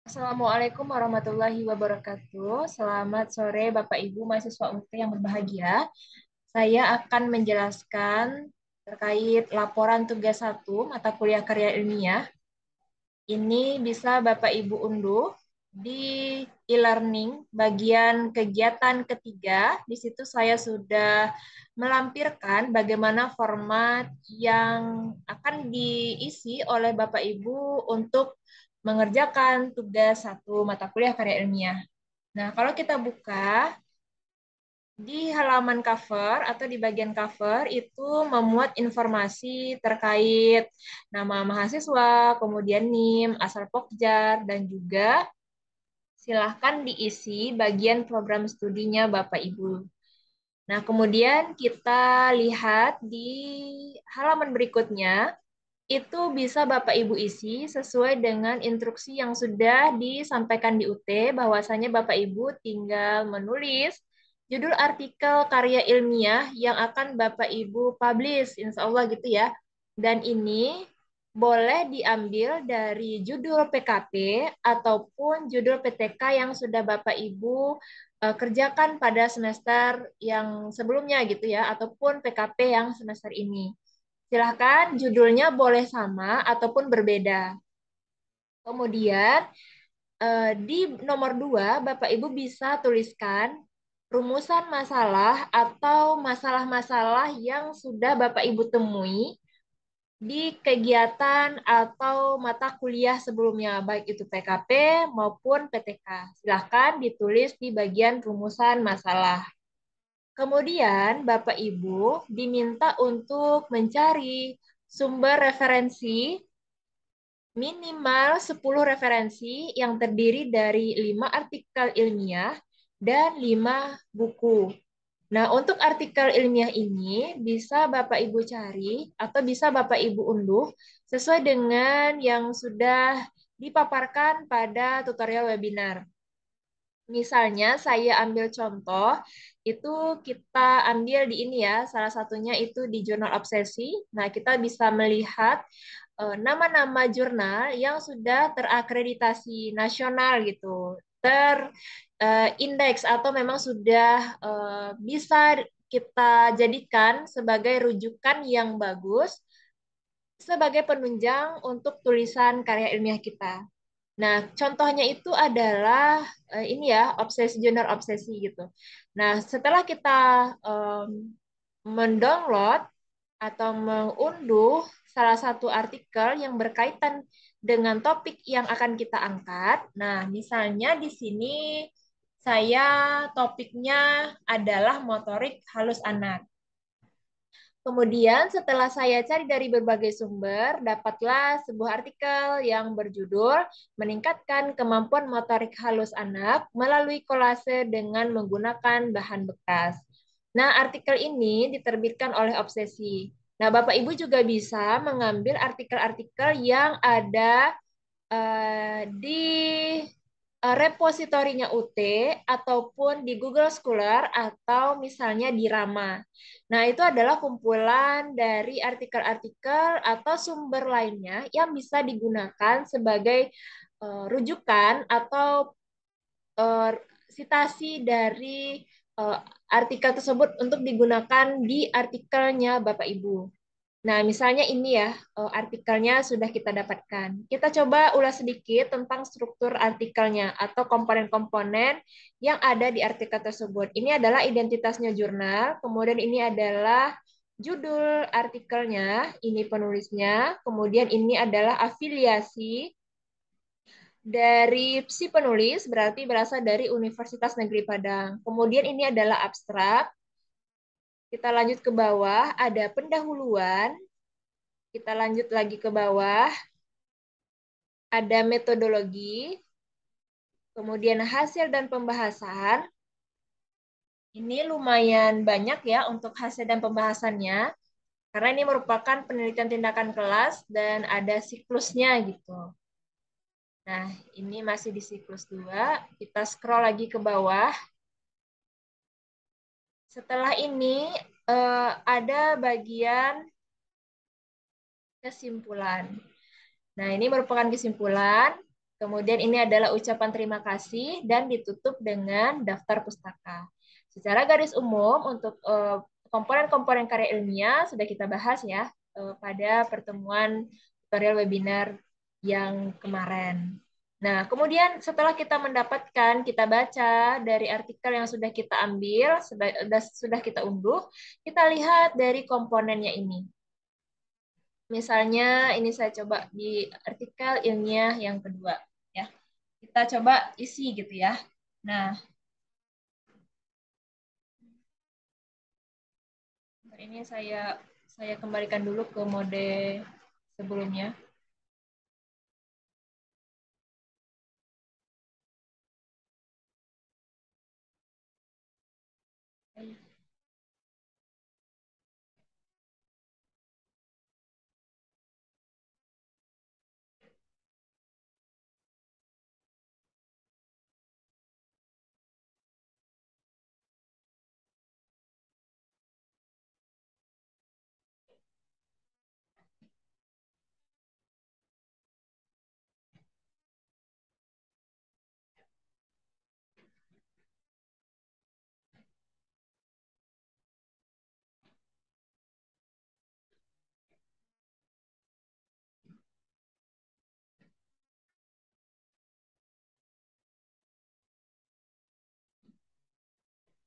Assalamualaikum warahmatullahi wabarakatuh. Selamat sore Bapak Ibu mahasiswa UT yang berbahagia. Saya akan menjelaskan terkait laporan tugas 1 mata kuliah karya ilmiah. Ini bisa Bapak Ibu unduh di e-learning bagian kegiatan ketiga. Di situ saya sudah melampirkan bagaimana format yang akan diisi oleh Bapak Ibu untuk mengerjakan tugas 1 mata kuliah karya ilmiah. Nah, kalau kita buka di halaman cover atau di bagian cover itu memuat informasi terkait nama mahasiswa, kemudian NIM, asal Pokjar, dan juga silahkan diisi bagian program studinya Bapak Ibu. Nah, kemudian kita lihat di halaman berikutnya, itu bisa Bapak Ibu isi sesuai dengan instruksi yang sudah disampaikan di UT, bahwasanya Bapak Ibu tinggal menulis judul artikel karya ilmiah yang akan Bapak Ibu publish, insya Allah gitu ya. Dan ini boleh diambil dari judul PKP ataupun judul PTK yang sudah Bapak Ibu kerjakan pada semester yang sebelumnya gitu ya, ataupun PKP yang semester ini. Silahkan judulnya boleh sama ataupun berbeda. Kemudian di nomor 2, Bapak Ibu bisa tuliskan rumusan masalah atau masalah-masalah yang sudah Bapak Ibu temui di kegiatan atau mata kuliah sebelumnya, baik itu PKP maupun PTK. Silahkan ditulis di bagian rumusan masalah. Kemudian Bapak Ibu diminta untuk mencari sumber referensi minimal 10 referensi yang terdiri dari 5 artikel ilmiah dan 5 buku. Nah, untuk artikel ilmiah ini bisa Bapak Ibu cari atau bisa Bapak Ibu unduh sesuai dengan yang sudah dipaparkan pada tutorial webinar. Misalnya saya ambil contoh, itu kita ambil di ini ya, salah satunya itu di Jurnal Obsesi. Nah, kita bisa melihat nama-nama jurnal yang sudah terakreditasi nasional gitu, terindeks atau memang sudah bisa kita jadikan sebagai rujukan yang bagus sebagai penunjang untuk tulisan karya ilmiah kita. Nah, contohnya itu adalah ini ya, obsesi jurnal obsesi gitu. Nah, setelah kita mendownload atau mengunduh salah satu artikel yang berkaitan dengan topik yang akan kita angkat. Nah, misalnya di sini saya topiknya adalah motorik halus anak. Kemudian setelah saya cari dari berbagai sumber, dapatlah sebuah artikel yang berjudul Meningkatkan Kemampuan Motorik Halus Anak Melalui Kolase dengan Menggunakan Bahan Bekas. Nah, artikel ini diterbitkan oleh Obsesi. Nah, Bapak Ibu juga bisa mengambil artikel-artikel yang ada di repositorinya UT ataupun di Google Scholar atau misalnya di Rama. Nah, itu adalah kumpulan dari artikel-artikel atau sumber lainnya yang bisa digunakan sebagai rujukan atau eh, sitasi dari eh, artikel tersebut untuk digunakan di artikelnya Bapak Ibu. Nah, misalnya ini ya, artikelnya sudah kita dapatkan. Kita coba ulas sedikit tentang struktur artikelnya atau komponen-komponen yang ada di artikel tersebut. Ini adalah identitasnya jurnal, kemudian ini adalah judul artikelnya, ini penulisnya, kemudian ini adalah afiliasi dari si penulis, berarti berasal dari Universitas Negeri Padang. Kemudian ini adalah abstrak. Kita lanjut ke bawah, ada pendahuluan. Kita lanjut lagi ke bawah, ada metodologi, kemudian hasil dan pembahasan. Ini lumayan banyak ya untuk hasil dan pembahasannya, karena ini merupakan penelitian tindakan kelas dan ada siklusnya gitu. Nah, ini masih di siklus 2. Kita scroll lagi ke bawah. Setelah ini ada bagian kesimpulan. Nah, ini merupakan kesimpulan. Kemudian ini adalah ucapan terima kasih dan ditutup dengan daftar pustaka. Secara garis umum untuk komponen-komponen karya ilmiah sudah kita bahas ya pada pertemuan tutorial webinar yang kemarin. Nah, kemudian setelah kita mendapatkan, kita baca dari artikel yang sudah kita ambil, sudah kita unduh, kita lihat dari komponennya ini. Misalnya ini saya coba di artikel ilmiah yang kedua ya. Kita coba isi gitu ya. Nah, ini saya kembalikan dulu ke mode sebelumnya.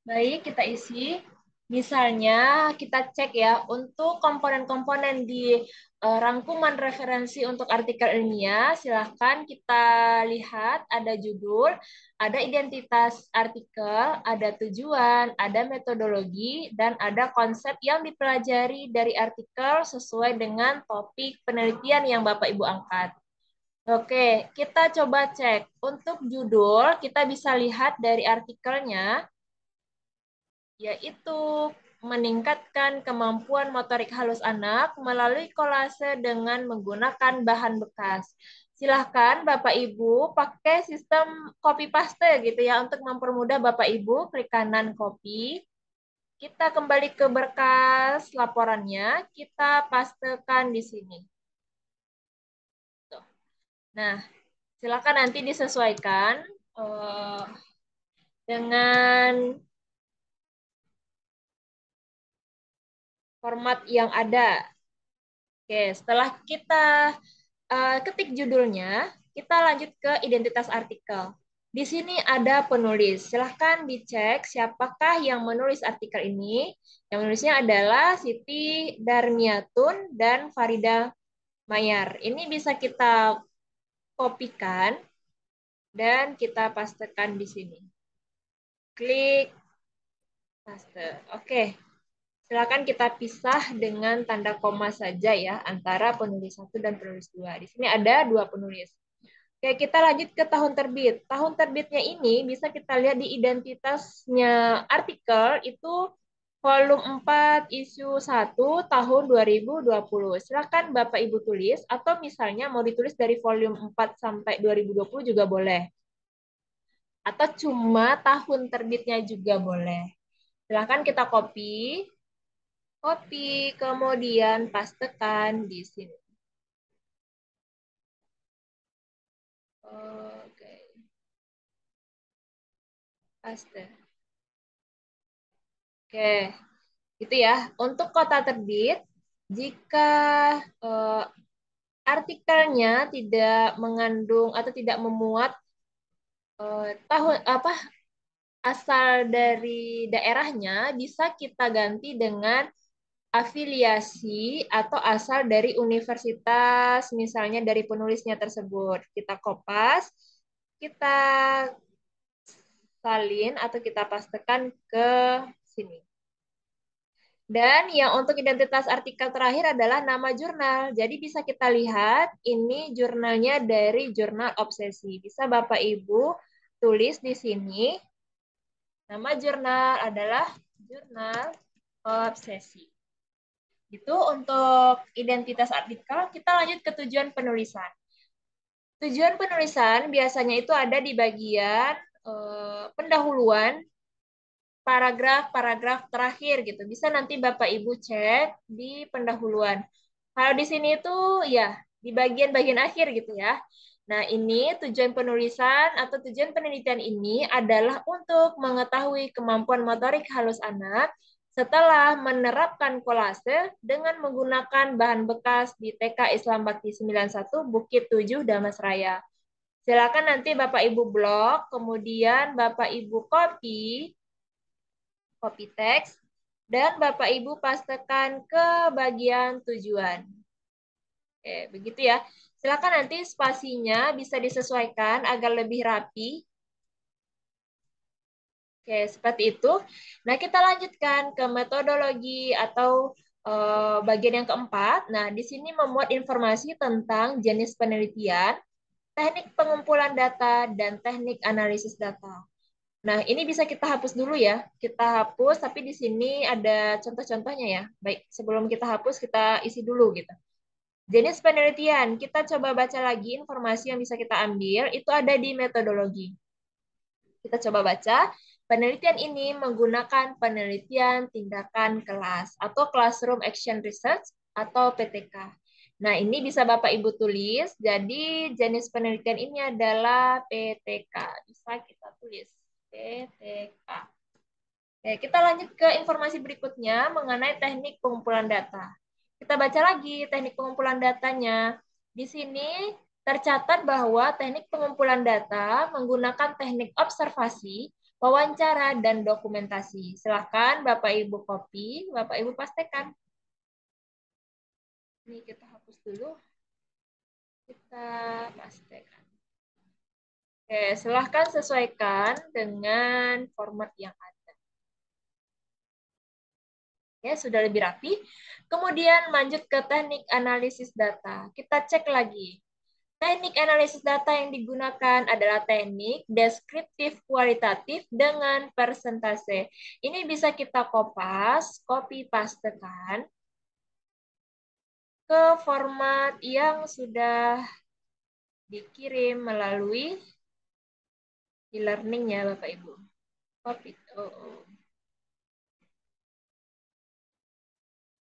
Baik, kita isi. Misalnya, kita cek ya, untuk komponen-komponen di rangkuman referensi untuk artikel ilmiah, silahkan kita lihat ada judul, ada identitas artikel, ada tujuan, ada metodologi, dan ada konsep yang dipelajari dari artikel sesuai dengan topik penelitian yang Bapak Ibu angkat. Oke, kita coba cek. Untuk judul, kita bisa lihat dari artikelnya, yaitu meningkatkan kemampuan motorik halus anak melalui kolase dengan menggunakan bahan bekas. Silahkan Bapak Ibu pakai sistem copy paste gitu ya untuk mempermudah Bapak Ibu, klik kanan copy. Kita kembali ke berkas laporannya, kita pastekan di sini. Nah, silakan nanti disesuaikan dengan format yang ada. Oke, setelah kita ketik judulnya, kita lanjut ke identitas artikel. Di sini ada penulis. Silahkan dicek siapakah yang menulis artikel ini. Yang menulisnya adalah Siti Darmiatun dan Farida Mayar. Ini bisa kita kopikan dan kita pastekan di sini. Klik paste. Oke. Silakan kita pisah dengan tanda koma saja ya antara penulis satu dan penulis dua. Di sini ada dua penulis. Oke, kita lanjut ke tahun terbit. Tahun terbitnya ini bisa kita lihat di identitasnya artikel itu volume 4 isu 1 tahun 2020. Silakan Bapak Ibu tulis atau misalnya mau ditulis dari volume 4 sampai 2020 juga boleh. Atau cuma tahun terbitnya juga boleh. Silakan kita copy, kemudian pastekan di sini. Oke, paste. Oke, gitu ya. Untuk kota terbit, jika eh, artikelnya tidak mengandung atau tidak memuat tahun apa asal dari daerahnya, bisa kita ganti dengan afiliasi atau asal dari universitas, misalnya dari penulisnya tersebut. Kita kopas, kita salin atau kita pastekan ke sini. Dan yang untuk identitas artikel terakhir adalah nama jurnal. Jadi bisa kita lihat ini jurnalnya dari Jurnal Obsesi. Bisa Bapak Ibu tulis di sini. Nama jurnal adalah Jurnal Obsesi. Itu untuk identitas artikel. Kita lanjut ke tujuan penulisan. Tujuan penulisan biasanya itu ada di bagian pendahuluan paragraf-paragraf terakhir gitu. Bisa nanti Bapak Ibu cek di pendahuluan. Kalau di sini itu ya di bagian-bagian akhir gitu ya. Nah, ini tujuan penulisan atau tujuan penelitian ini adalah untuk mengetahui kemampuan motorik halus anak setelah menerapkan kolase dengan menggunakan bahan bekas di TK Islam Bakti 91 Bukit 7 Damasraya. Silakan nanti Bapak Ibu blok, kemudian Bapak Ibu copy teks, dan Bapak Ibu pastekan ke bagian tujuan. Oke, begitu ya. Silakan nanti spasinya bisa disesuaikan agar lebih rapi. Oke, seperti itu. Nah, kita lanjutkan ke metodologi atau bagian yang keempat. Nah, di sini memuat informasi tentang jenis penelitian, teknik pengumpulan data, dan teknik analisis data. Nah, ini bisa kita hapus dulu ya. Kita hapus, tapi di sini ada contoh-contohnya ya. Baik, sebelum kita hapus, kita isi dulu gitu. Jenis penelitian, kita coba baca lagi informasi yang bisa kita ambil, itu ada di metodologi. Kita coba baca, penelitian ini menggunakan penelitian tindakan kelas atau Classroom Action Research atau PTK. Nah, ini bisa Bapak Ibu tulis, jadi jenis penelitian ini adalah PTK. Bisa kita tulis, PTK. Oke, kita lanjut ke informasi berikutnya mengenai teknik pengumpulan data. Kita baca lagi teknik pengumpulan datanya. Di sini tercatat bahwa teknik pengumpulan data menggunakan teknik observasi, wawancara, dan dokumentasi. Silakan Bapak Ibu copy, Bapak Ibu pastekan. Ini kita hapus dulu. Kita pastekan. Oke, silahkan sesuaikan dengan format yang ada. Ya, sudah lebih rapi. Kemudian lanjut ke teknik analisis data. Kita cek lagi. Teknik analisis data yang digunakan adalah teknik deskriptif kualitatif dengan persentase. Ini bisa kita kopas, copy pastekan ke format yang sudah dikirim melalui e-learning ya Bapak Ibu. Copy.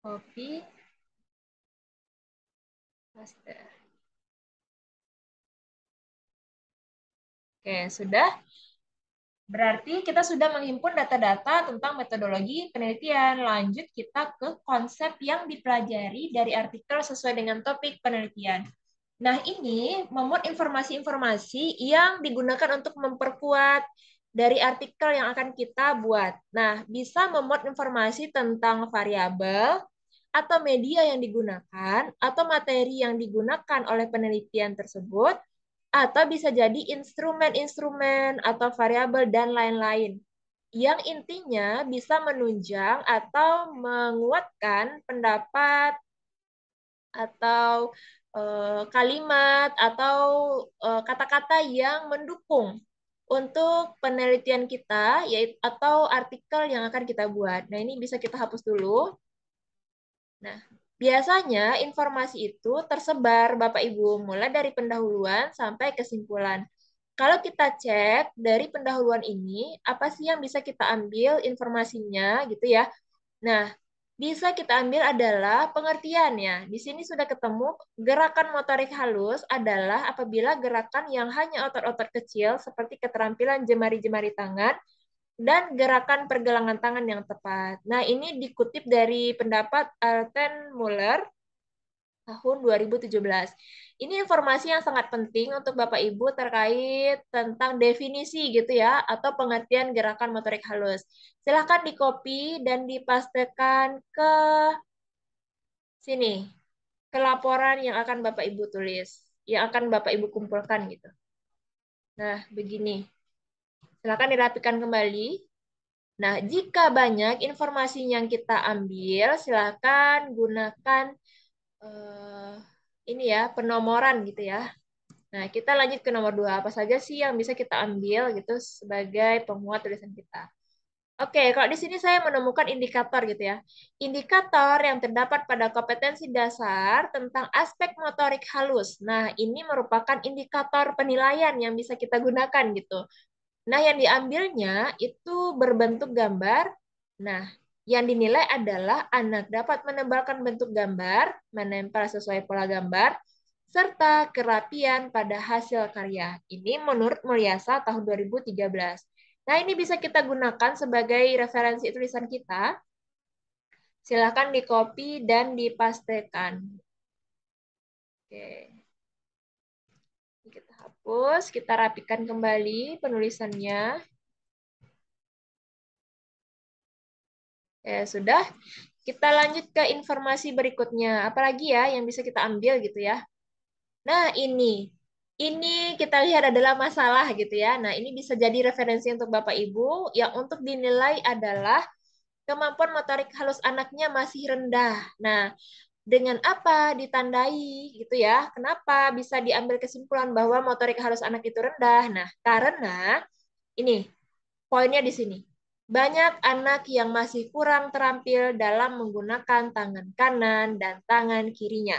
Copy paste. Oke, sudah. Berarti kita sudah menghimpun data-data tentang metodologi penelitian. Lanjut kita ke konsep yang dipelajari dari artikel sesuai dengan topik penelitian. Nah, ini memuat informasi-informasi yang digunakan untuk memperkuat dari artikel yang akan kita buat. Nah, bisa memuat informasi tentang variabel atau media yang digunakan atau materi yang digunakan oleh penelitian tersebut, atau bisa jadi instrumen-instrumen atau variabel dan lain-lain. Yang intinya bisa menunjang atau menguatkan pendapat atau kalimat atau kata-kata yang mendukung untuk penelitian kita yaitu atau artikel yang akan kita buat. Nah, ini bisa kita hapus dulu. Nah, biasanya informasi itu tersebar Bapak Ibu mulai dari pendahuluan sampai kesimpulan. Kalau kita cek dari pendahuluan ini, apa sih yang bisa kita ambil informasinya gitu ya. Nah, bisa kita ambil adalah pengertiannya. Di sini sudah ketemu gerakan motorik halus adalah apabila gerakan yang hanya otot-otot kecil seperti keterampilan jemari-jemari tangan dan gerakan pergelangan tangan yang tepat. Nah, ini dikutip dari pendapat Alten Muller tahun 2017. Ini informasi yang sangat penting untuk Bapak Ibu terkait tentang definisi gitu ya, atau pengertian gerakan motorik halus. Silahkan di-copy dan dipastekan ke sini, ke laporan yang akan Bapak Ibu tulis, yang akan Bapak Ibu kumpulkan gitu. Nah, begini. Silahkan dirapikan kembali. Nah, jika banyak informasi yang kita ambil, silakan gunakan ini ya, penomoran gitu ya. Nah, kita lanjut ke nomor 2. Apa saja sih yang bisa kita ambil gitu sebagai pemuat tulisan kita. Oke, kalau di sini saya menemukan indikator gitu ya. Indikator yang terdapat pada kompetensi dasar tentang aspek motorik halus. Nah, ini merupakan indikator penilaian yang bisa kita gunakan gitu. Nah, yang diambilnya itu berbentuk gambar. Nah, yang dinilai adalah anak dapat menebalkan bentuk gambar, menempel sesuai pola gambar, serta kerapian pada hasil karya. Ini menurut Mulyasa tahun 2013. Nah, ini bisa kita gunakan sebagai referensi tulisan kita. Silakan di-copy dan dipastekan. Oke. Kita hapus, kita rapikan kembali penulisannya. Ya, sudah. Kita lanjut ke informasi berikutnya. Apalagi ya yang bisa kita ambil gitu ya. Nah, ini. Ini kita lihat adalah masalah gitu ya. Nah, ini bisa jadi referensi untuk Bapak Ibu yang untuk dinilai adalah kemampuan motorik halus anaknya masih rendah. Nah, dengan apa ditandai gitu ya? Kenapa bisa diambil kesimpulan bahwa motorik halus anak itu rendah? Nah, karena ini poinnya di sini. Banyak anak yang masih kurang terampil dalam menggunakan tangan kanan dan tangan kirinya.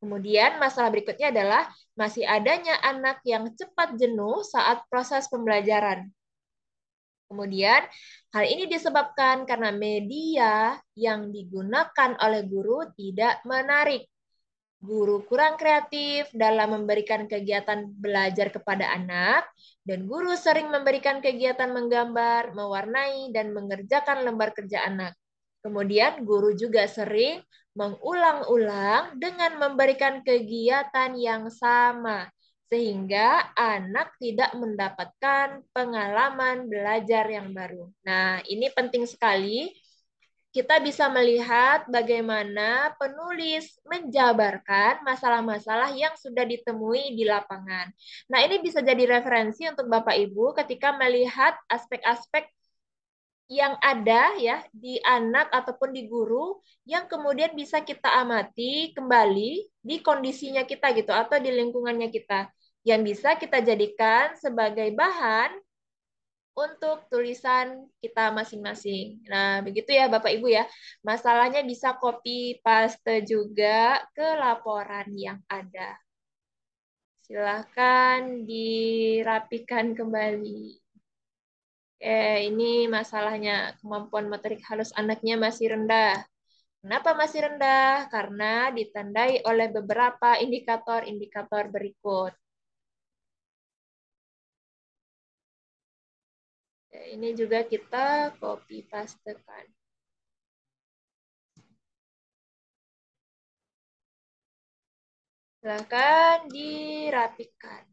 Kemudian masalah berikutnya adalah masih adanya anak yang cepat jenuh saat proses pembelajaran. Kemudian, hal ini disebabkan karena media yang digunakan oleh guru tidak menarik. Guru kurang kreatif dalam memberikan kegiatan belajar kepada anak, dan guru sering memberikan kegiatan menggambar, mewarnai, dan mengerjakan lembar kerja anak. Kemudian, guru juga sering mengulang-ulang dengan memberikan kegiatan yang sama, sehingga anak tidak mendapatkan pengalaman belajar yang baru. Nah, ini penting sekali kita bisa melihat bagaimana penulis menjabarkan masalah-masalah yang sudah ditemui di lapangan. Nah, ini bisa jadi referensi untuk Bapak Ibu ketika melihat aspek-aspek yang ada ya di anak ataupun di guru yang kemudian bisa kita amati kembali di kondisinya kita gitu atau di lingkungannya kita yang bisa kita jadikan sebagai bahan untuk tulisan kita masing-masing. Nah, begitu ya Bapak Ibu ya. Masalahnya bisa copy paste juga ke laporan yang ada. Silahkan dirapikan kembali. Ini masalahnya kemampuan motorik halus anaknya masih rendah. Kenapa masih rendah? Karena ditandai oleh beberapa indikator-indikator berikut. Ini juga kita copy pastekan. Silakan dirapikan.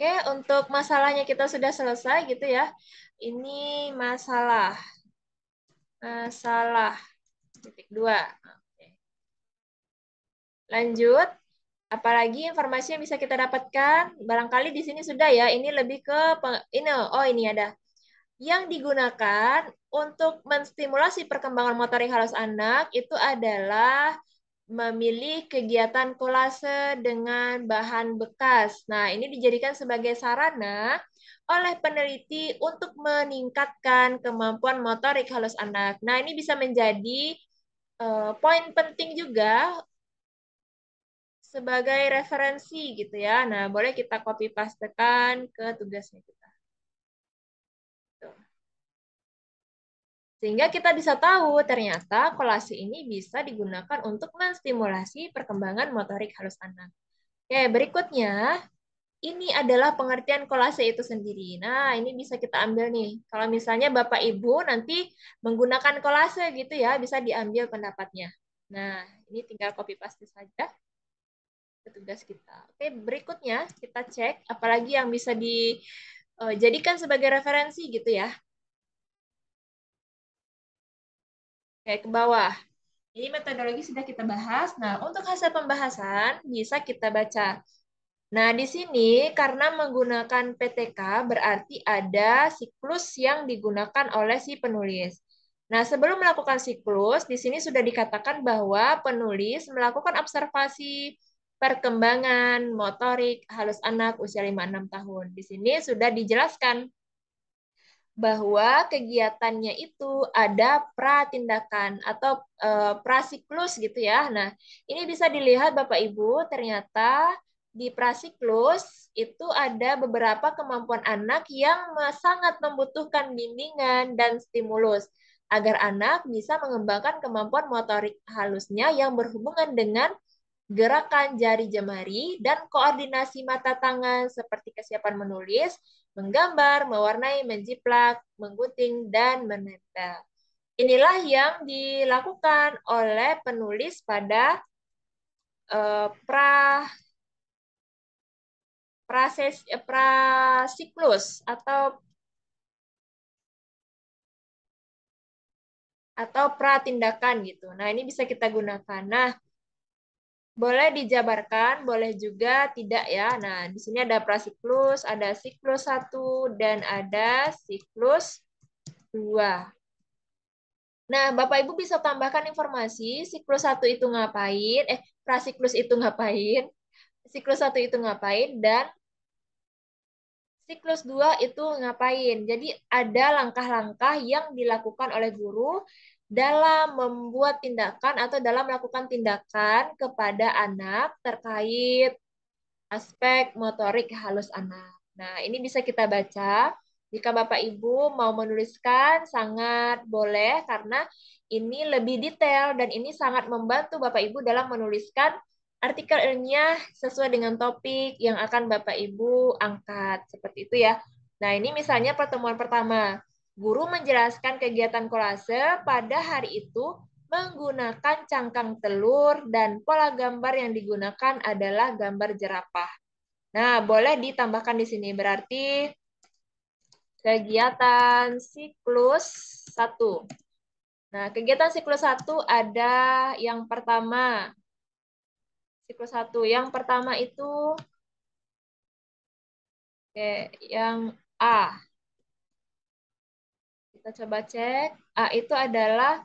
Oke, untuk masalahnya kita sudah selesai gitu ya. Ini masalah. Masalah. Titik dua. Oke. Lanjut. Apalagi informasi yang bisa kita dapatkan? Barangkali di sini sudah ya. Ini lebih ke ini. Oh, ini ada. Yang digunakan untuk menstimulasi perkembangan motorik halus anak itu adalah memilih kegiatan kolase dengan bahan bekas. Nah, ini dijadikan sebagai sarana oleh peneliti untuk meningkatkan kemampuan motorik halus anak. Nah, ini bisa menjadi poin penting juga sebagai referensi gitu ya. Nah, boleh kita copy pastekan ke tugasnya kita. Tuh. Sehingga kita bisa tahu ternyata kolase ini bisa digunakan untuk menstimulasi perkembangan motorik halus anak. Oke, berikutnya ini adalah pengertian kolase itu sendiri. Nah, ini bisa kita ambil nih. Kalau misalnya Bapak Ibu nanti menggunakan kolase gitu ya, bisa diambil pendapatnya. Nah, ini tinggal copy paste saja ke tugas kita. Oke, berikutnya kita cek apalagi yang bisa dijadikan sebagai referensi gitu ya. Oke, ke bawah. Ini metodologi sudah kita bahas. Nah, untuk hasil pembahasan bisa kita baca. Nah, di sini karena menggunakan PTK berarti ada siklus yang digunakan oleh si penulis. Nah, sebelum melakukan siklus, di sini sudah dikatakan bahwa penulis melakukan observasi perkembangan motorik halus anak usia 5-6 tahun. Di sini sudah dijelaskan bahwa kegiatannya itu ada pratindakan atau prasiklus gitu ya. Nah, ini bisa dilihat Bapak Ibu, ternyata di prasiklus itu ada beberapa kemampuan anak yang sangat membutuhkan bimbingan dan stimulus. agar anak bisa mengembangkan kemampuan motorik halusnya yang berhubungan dengan gerakan jari jemari dan koordinasi mata tangan seperti kesiapan menulis, menggambar, mewarnai, menjiplak, menggunting, dan menempel. Inilah yang dilakukan oleh penulis pada pra prasiklus atau pratindakan gitu. Nah, ini bisa kita gunakan. Nah, boleh dijabarkan, boleh juga tidak ya. Nah, di sini ada prasiklus, ada siklus 1 dan ada siklus 2. Nah, Bapak Ibu bisa tambahkan informasi siklus 1 itu ngapain, prasiklus itu ngapain, siklus 1 itu ngapain, dan siklus 2 itu ngapain. Jadi ada langkah-langkah yang dilakukan oleh guru dalam membuat tindakan atau dalam melakukan tindakan kepada anak terkait aspek motorik halus anak. Nah, ini bisa kita baca. Jika Bapak Ibu mau menuliskan, sangat boleh karena ini lebih detail dan ini sangat membantu Bapak Ibu dalam menuliskan artikel ilmiah sesuai dengan topik yang akan Bapak Ibu angkat. Seperti itu ya. Nah, ini misalnya pertemuan pertama. Guru menjelaskan kegiatan kolase pada hari itu menggunakan cangkang telur dan pola gambar yang digunakan adalah gambar jerapah. Nah, boleh ditambahkan di sini. Berarti kegiatan siklus 1. Nah, kegiatan siklus 1 ada yang pertama. Siklus 1. Yang pertama itu yang A. Kita coba cek. A itu adalah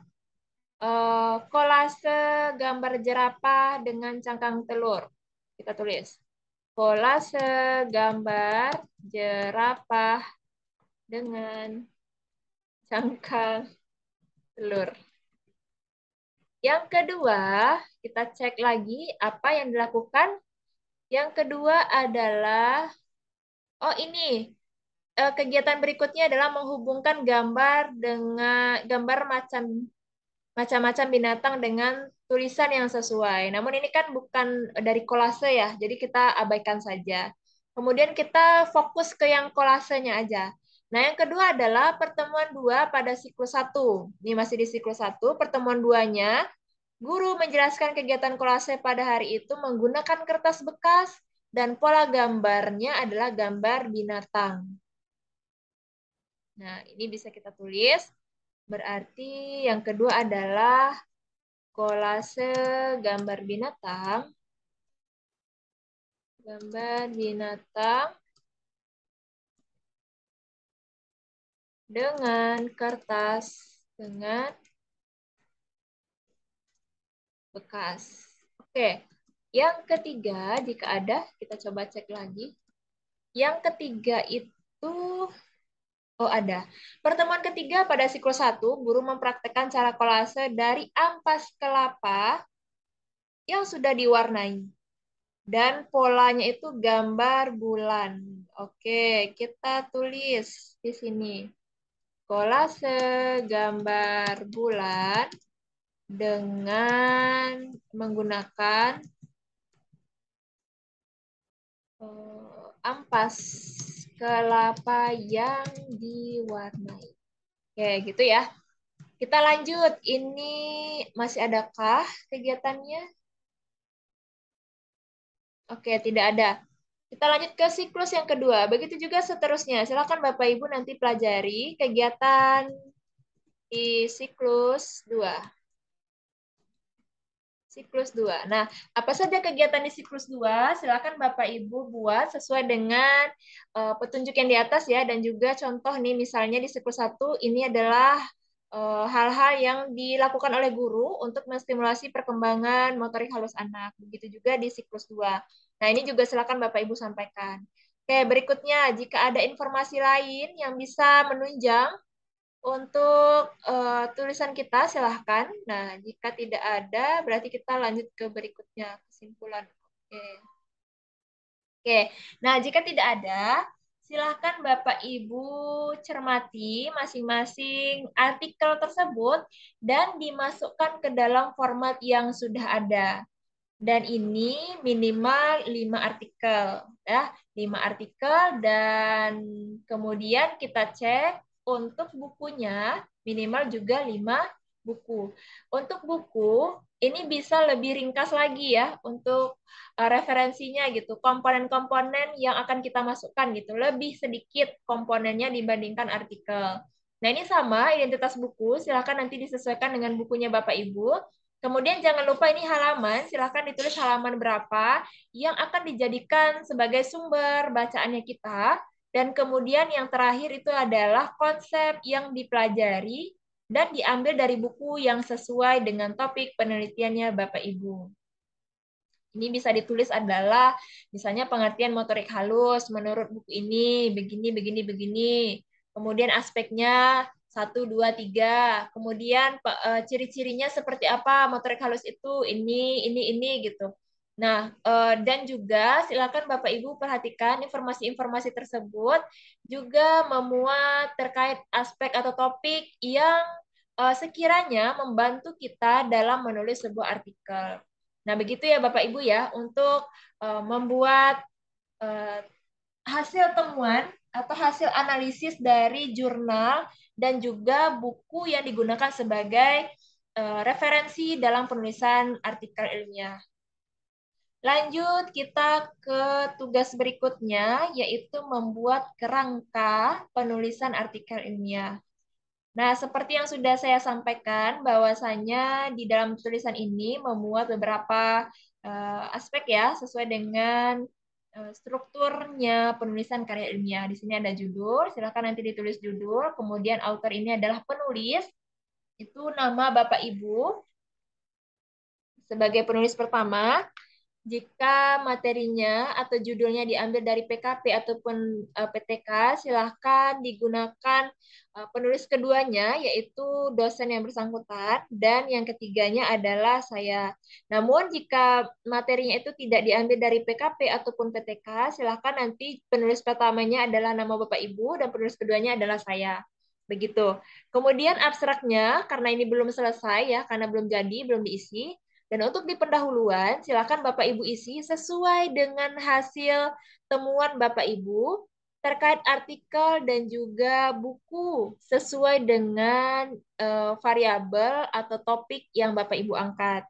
kolase gambar jerapah dengan cangkang telur. Kita tulis. Kolase gambar jerapah dengan cangkang telur. Yang kedua, kita cek lagi apa yang dilakukan. Yang kedua adalah, oh ini, kegiatan berikutnya adalah menghubungkan gambar dengan gambar macam-macam binatang dengan tulisan yang sesuai. Namun ini kan bukan dari kolase ya, jadi kita abaikan saja. Kemudian kita fokus ke yang kolasenya aja. Nah, yang kedua adalah pertemuan 2 pada siklus 1. Ini masih di siklus 1, pertemuan 2-nya. Guru menjelaskan kegiatan kolase pada hari itu menggunakan kertas bekas dan pola gambarnya adalah gambar binatang. Nah, ini bisa kita tulis. Berarti yang kedua adalah kolase gambar binatang. Gambar binatang dengan kertas dengan bekas. Oke, yang ketiga, jika ada, kita coba cek lagi. Yang ketiga itu, oh ada. Pertemuan ketiga pada siklus 1, guru mempraktekkan cara kolase dari ampas kelapa yang sudah diwarnai. Dan polanya itu gambar bulan. Oke, kita tulis di sini. Kolase gambar bulan dengan menggunakan ampas kelapa yang diwarnai. Oke, gitu ya. Kita lanjut. Ini masih adakah kegiatannya? Oke, tidak ada. Kita lanjut ke siklus yang kedua. Begitu juga seterusnya. Silakan Bapak Ibu nanti pelajari kegiatan di siklus 2. Siklus 2. Nah, apa saja kegiatan di siklus 2? Silakan Bapak Ibu buat sesuai dengan petunjuk yang di atas ya, dan juga contoh nih misalnya di siklus 1 ini adalah hal-hal yang dilakukan oleh guru untuk menstimulasi perkembangan motorik halus anak. Begitu juga di siklus 2. Nah, ini juga silakan Bapak Ibu sampaikan. Oke, berikutnya jika ada informasi lain yang bisa menunjang untuk tulisan kita silahkan. Nah, jika tidak ada, berarti kita lanjut ke berikutnya, kesimpulan. Oke. Oke. Nah, jika tidak ada, Silahkan Bapak Ibu cermati masing-masing artikel tersebut dan dimasukkan ke dalam format yang sudah ada. Dan ini minimal 5 artikel, ya, 5 artikel dan kemudian kita cek untuk bukunya minimal juga 5 buku. Untuk buku ini bisa lebih ringkas lagi ya untuk referensinya gitu, komponen-komponen yang akan kita masukkan gitu, lebih sedikit komponennya dibandingkan artikel. Nah, ini sama identitas buku, silakan nanti disesuaikan dengan bukunya Bapak Ibu. Kemudian jangan lupa ini halaman, silakan ditulis halaman berapa yang akan dijadikan sebagai sumber bacaannya kita. Dan kemudian yang terakhir itu adalah konsep yang dipelajari dan diambil dari buku yang sesuai dengan topik penelitiannya Bapak Ibu. Ini bisa ditulis adalah misalnya pengertian motorik halus menurut buku ini begini begini begini. Kemudian aspeknya satu 2 3. Kemudian ciri-cirinya seperti apa motorik halus itu ini gitu. Nah, dan juga silakan Bapak Ibu perhatikan informasi-informasi tersebut juga memuat terkait aspek atau topik yang sekiranya membantu kita dalam menulis sebuah artikel. Nah, begitu ya Bapak Ibu ya, untuk membuat uh, hasil temuan atau hasil analisis dari jurnal dan juga buku yang digunakan sebagai referensi dalam penulisan artikel ilmiah. Lanjut kita ke tugas berikutnya, yaitu membuat kerangka penulisan artikel ilmiah. Nah, seperti yang sudah saya sampaikan, bahwasanya di dalam tulisan ini memuat beberapa aspek ya, sesuai dengan strukturnya penulisan karya ilmiah. Di sini ada judul, silakan nanti ditulis judul. Kemudian author ini adalah penulis, itu nama Bapak Ibu sebagai penulis pertama. Jika materinya atau judulnya diambil dari PKP ataupun PTK, silahkan digunakan penulis keduanya, yaitu dosen yang bersangkutan, dan yang ketiganya adalah saya. Namun, jika materinya itu tidak diambil dari PKP ataupun PTK, silahkan nanti penulis pertamanya adalah nama Bapak Ibu, dan penulis keduanya adalah saya. Begitu. Kemudian abstraknya, karena ini belum selesai ya, karena belum jadi, belum diisi, dan untuk di pendahuluan, silakan Bapak Ibu isi sesuai dengan hasil temuan Bapak Ibu terkait artikel dan juga buku sesuai dengan variabel atau topik yang Bapak Ibu angkat.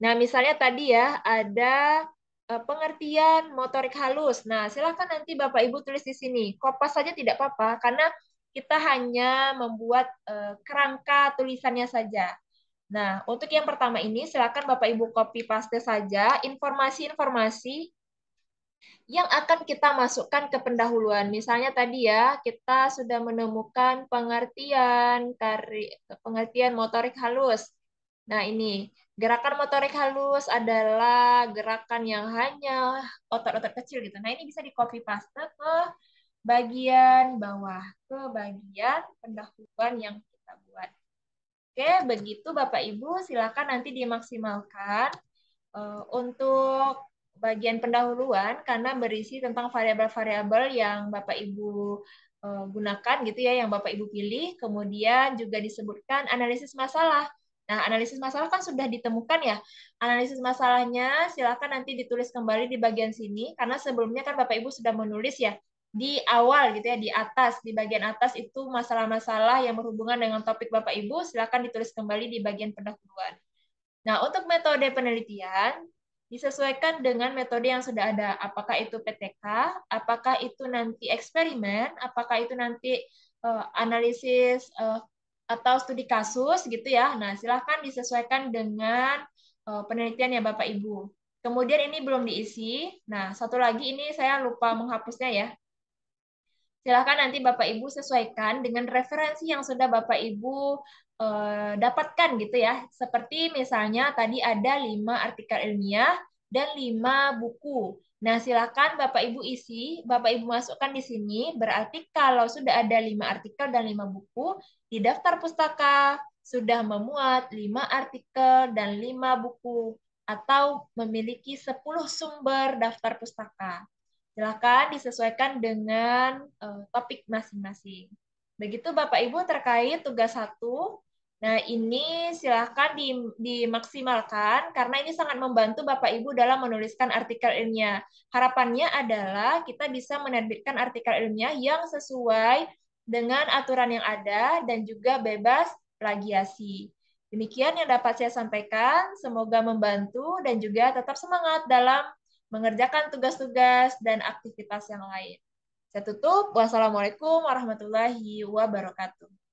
Nah, misalnya tadi ya ada pengertian motorik halus. Nah, silakan nanti Bapak Ibu tulis di sini. Kopas saja tidak apa-apa karena kita hanya membuat kerangka tulisannya saja. Nah, untuk yang pertama ini silakan Bapak Ibu copy paste saja informasi-informasi yang akan kita masukkan ke pendahuluan. Misalnya tadi ya, kita sudah menemukan pengertian motorik halus. Nah, ini gerakan motorik halus adalah gerakan yang hanya otot-otot kecil gitu. Nah, ini bisa di copy paste ke bagian bawah, ke bagian pendahuluan yang kita buat. Oke, begitu Bapak Ibu, silakan nanti dimaksimalkan untuk bagian pendahuluan karena berisi tentang variabel-variabel yang Bapak Ibu gunakan gitu ya, yang Bapak Ibu pilih. Kemudian juga disebutkan analisis masalah. Nah, analisis masalah kan sudah ditemukan ya. Analisis masalahnya silakan nanti ditulis kembali di bagian sini karena sebelumnya kan Bapak Ibu sudah menulis ya di awal gitu ya, di atas, di bagian atas itu masalah-masalah yang berhubungan dengan topik Bapak Ibu, silakan ditulis kembali di bagian pendahuluan. Nah, untuk metode penelitian disesuaikan dengan metode yang sudah ada. Apakah itu PTK, apakah itu nanti eksperimen, apakah itu nanti analisis atau studi kasus gitu ya. Nah, silakan disesuaikan dengan penelitian ya Bapak Ibu. Kemudian ini belum diisi. Nah, satu lagi ini saya lupa menghapusnya ya. Silakan nanti Bapak Ibu sesuaikan dengan referensi yang sudah Bapak Ibu dapatkan gitu ya. Seperti misalnya tadi ada 5 artikel ilmiah dan 5 buku. Nah, silakan Bapak Ibu isi, Bapak Ibu masukkan di sini. Berarti kalau sudah ada 5 artikel dan 5 buku, di daftar pustaka sudah memuat 5 artikel dan 5 buku atau memiliki 10 sumber daftar pustaka. Silakan disesuaikan dengan topik masing-masing. Begitu Bapak Ibu terkait tugas satu. Nah, ini silakan dimaksimalkan karena ini sangat membantu Bapak Ibu dalam menuliskan artikel ilmiah. Harapannya adalah kita bisa menerbitkan artikel ilmiah yang sesuai dengan aturan yang ada dan juga bebas plagiasi. Demikian yang dapat saya sampaikan. Semoga membantu dan juga tetap semangat dalam mengerjakan tugas-tugas dan aktivitas yang lain. Saya tutup. Wassalamualaikum warahmatullahi wabarakatuh.